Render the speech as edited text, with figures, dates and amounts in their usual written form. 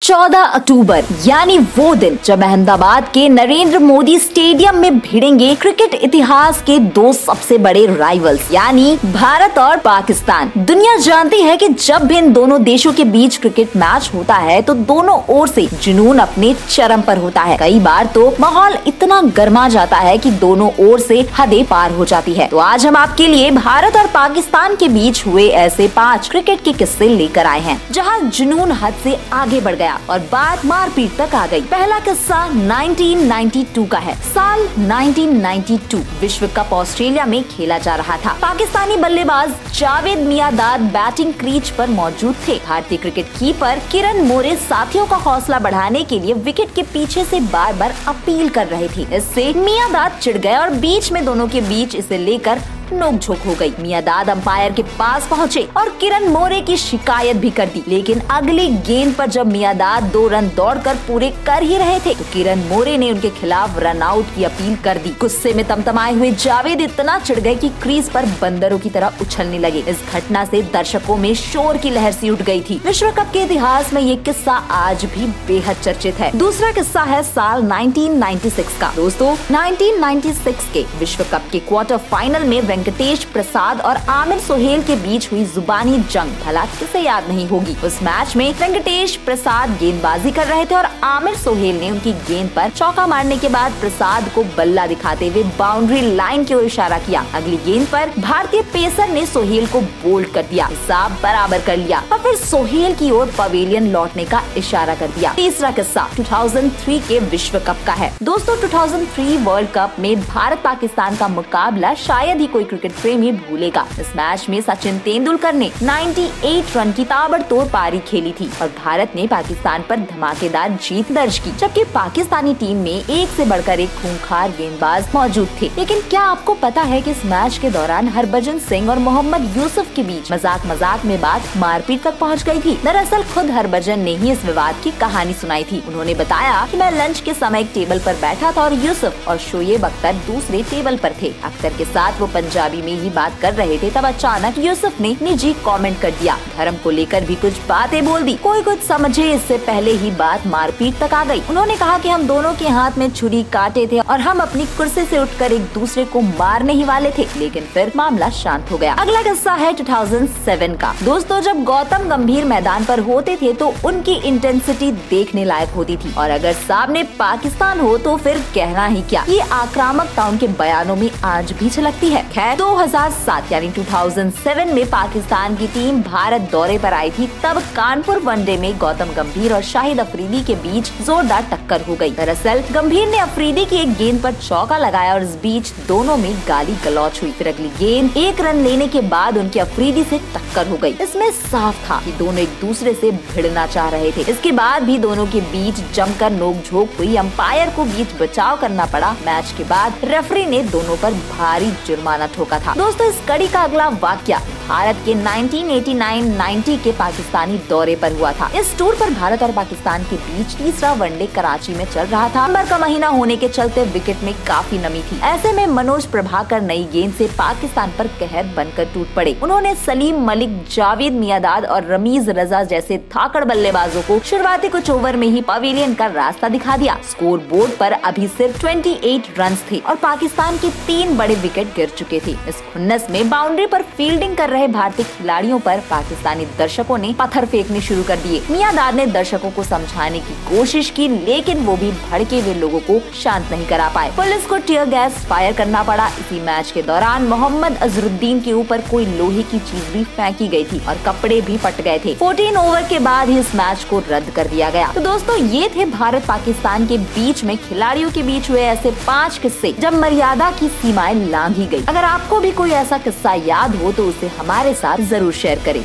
14 अक्टूबर यानी वो दिन जब अहमदाबाद के नरेंद्र मोदी स्टेडियम में भिड़ेंगे क्रिकेट इतिहास के दो सबसे बड़े राइवल्स यानी भारत और पाकिस्तान। दुनिया जानती है कि जब भी इन दोनों देशों के बीच क्रिकेट मैच होता है तो दोनों ओर से जुनून अपने चरम पर होता है। कई बार तो माहौल इतना गर्मा जाता है कि दोनों ओर से हदें पार हो जाती है। तो आज हम आपके लिए भारत और पाकिस्तान के बीच हुए ऐसे 5 क्रिकेट के किस्से लेकर आए हैं जहां जुनून हद से आगे बढ़ गया और बात मारपीट तक आ गई। पहला किस्सा 1992 का है। साल 1992 विश्व कप ऑस्ट्रेलिया में खेला जा रहा था। पाकिस्तानी बल्लेबाज जावेद मियांदाद बैटिंग क्रीज पर मौजूद थे। भारतीय क्रिकेट कीपर किरण मोरे साथियों का हौसला बढ़ाने के लिए विकेट के पीछे से बार बार अपील कर रहे थे। इससे मियांदाद चिढ़ गए और बीच में दोनों के बीच इसे लेकर नोकझोंक हो गई। मियांदाद अंपायर के पास पहुंचे और किरण मोरे की शिकायत भी कर दी, लेकिन अगली गेंद पर जब मियांदाद 2 रन दौड़कर पूरे कर ही रहे थे तो किरण मोरे ने उनके खिलाफ रन आउट की अपील कर दी। गुस्से में तमतमाए हुए जावेद इतना चिढ़ गए कि क्रीज पर बंदरों की तरह उछलने लगे। इस घटना से दर्शकों में शोर की लहर सी उठ गई थी। विश्व कप के इतिहास में ये किस्सा आज भी बेहद चर्चित है। दूसरा किस्सा है साल 1996 का। दोस्तों 1996 के विश्व कप के क्वार्टर फाइनल में वेंकटेश प्रसाद और आमिर सोहेल के बीच हुई जुबानी जंग भला किसे याद नहीं होगी। उस मैच में वेंकटेश प्रसाद गेंदबाजी कर रहे थे और आमिर सोहेल ने उनकी गेंद पर चौका मारने के बाद प्रसाद को बल्ला दिखाते हुए बाउंड्री लाइन की ओर इशारा किया। अगली गेंद पर भारतीय पेसर ने सोहेल को बोल्ड कर दिया, हिसाब बराबर कर लिया और फिर सोहेल की ओर पवेलियन लौटने का इशारा कर दिया। तीसरा किस्सा 2003 के विश्व कप का है। दोस्तों 2003 वर्ल्ड कप में भारत पाकिस्तान का मुकाबला शायद ही कोई क्रिकेट प्रेमी भूलेगा। इस मैच में सचिन तेंदुलकर ने 98 रन की ताबड़तोड़ पारी खेली थी और भारत ने पाकिस्तान पर धमाकेदार जीत दर्ज की, जबकि पाकिस्तानी टीम में एक से बढ़कर एक खूंखार गेंदबाज मौजूद थे। लेकिन क्या आपको पता है कि इस मैच के दौरान हरभजन सिंह और मोहम्मद यूसुफ के बीच मजाक में बात मारपीट तक पहुँच गयी थी। दरअसल खुद हरभजन ने ही इस विवाद की कहानी सुनाई थी। उन्होंने बताया कि मैं लंच के समय एक टेबल पर बैठा था और यूसुफ और शोएब अख्तर दूसरे टेबल पर थे। अख्तर के साथ वो पंजाबी में ही बात कर रहे थे, तब अचानक यूसुफ ने निजी कमेंट कर दिया। धर्म को लेकर भी कुछ बातें बोल दी। कोई कुछ समझे इससे पहले ही बात मारपीट तक आ गई। उन्होंने कहा कि हम दोनों के हाथ में छुरी काटे थे और हम अपनी कुर्सी से उठकर एक दूसरे को मारने ही वाले थे, लेकिन फिर मामला शांत हो गया। अगला किस्सा है 2007 का। दोस्तों जब गौतम गंभीर मैदान पर होते थे तो उनकी इंटेंसिटी देखने लायक होती थी और अगर सामने पाकिस्तान हो तो फिर कहना ही क्या। ये आक्रामकता उनके बयानों में आज भी झलकती है। खैर 2007 यानी 2007 में पाकिस्तान की टीम भारत दौरे पर आई थी। तब कानपुर वनडे में गौतम गंभीर और शाहिद अफरीदी के बीच जोरदार टक्कर हो गई। दरअसल गंभीर ने अफरीदी की एक गेंद पर चौका लगाया और इस बीच दोनों में गाली गलौच हुई। फिर अगली गेंद 1 रन लेने के बाद उनकी अफरीदी से टक्कर हो गई। इसमें साफ था कि दोनों एक दूसरे से भिड़ना चाह रहे थे। इसके बाद भी दोनों के बीच जमकर नोकझोंक हुई। अंपायर को बीच बचाव करना पड़ा। मैच के बाद रेफरी ने दोनों पर भारी जुर्माना ठोका था। दोस्तों इस कड़ी का अगला वाकया भारत के 1989-90 के पाकिस्तानी दौरे पर हुआ था। इस टूर पर भारत और पाकिस्तान के बीच तीसरा वनडे कराची में चल रहा था। नवंबर का महीना होने के चलते विकेट में काफी नमी थी। ऐसे में मनोज प्रभाकर नई गेंद से पाकिस्तान पर कहर बनकर टूट पड़े। उन्होंने सलीम मलिक, जावेद मियांदाद और रमीज रजा जैसे धाकड़ बल्लेबाजों को शुरुआती कुछ ओवर में ही पवेलियन का रास्ता दिखा दिया। स्कोर बोर्ड पर अभी सिर्फ 28 रन थे और पाकिस्तान के 3 बड़े विकेट गिर चुके थे। इस खुन्नस में बाउंड्री पर फील्डिंग कर रहे भारतीय खिलाड़ियों पर पाकिस्तानी दर्शकों ने पत्थर फेंकने शुरू कर दिए। मियांदाद ने दर्शकों को समझाने की कोशिश की, लेकिन वो भी भड़के हुए लोगों को शांत नहीं करा पाए। पुलिस को टीयर गैस फायर करना पड़ा। इसी मैच के दौरान मोहम्मद अजरुद्दीन के ऊपर कोई लोहे की चीज भी फेंकी गई थी और कपड़े भी फट गए थे। 14 ओवर के बाद ही इस मैच को रद्द कर दिया गया। तो दोस्तों ये थे भारत पाकिस्तान के बीच में खिलाड़ियों के बीच हुए ऐसे 5 किस्से जब मर्यादा की सीमाएं लांघी गई। अगर आपको भी कोई ऐसा किस्सा याद हो तो उसे हमारे साथ जरूर शेयर करें।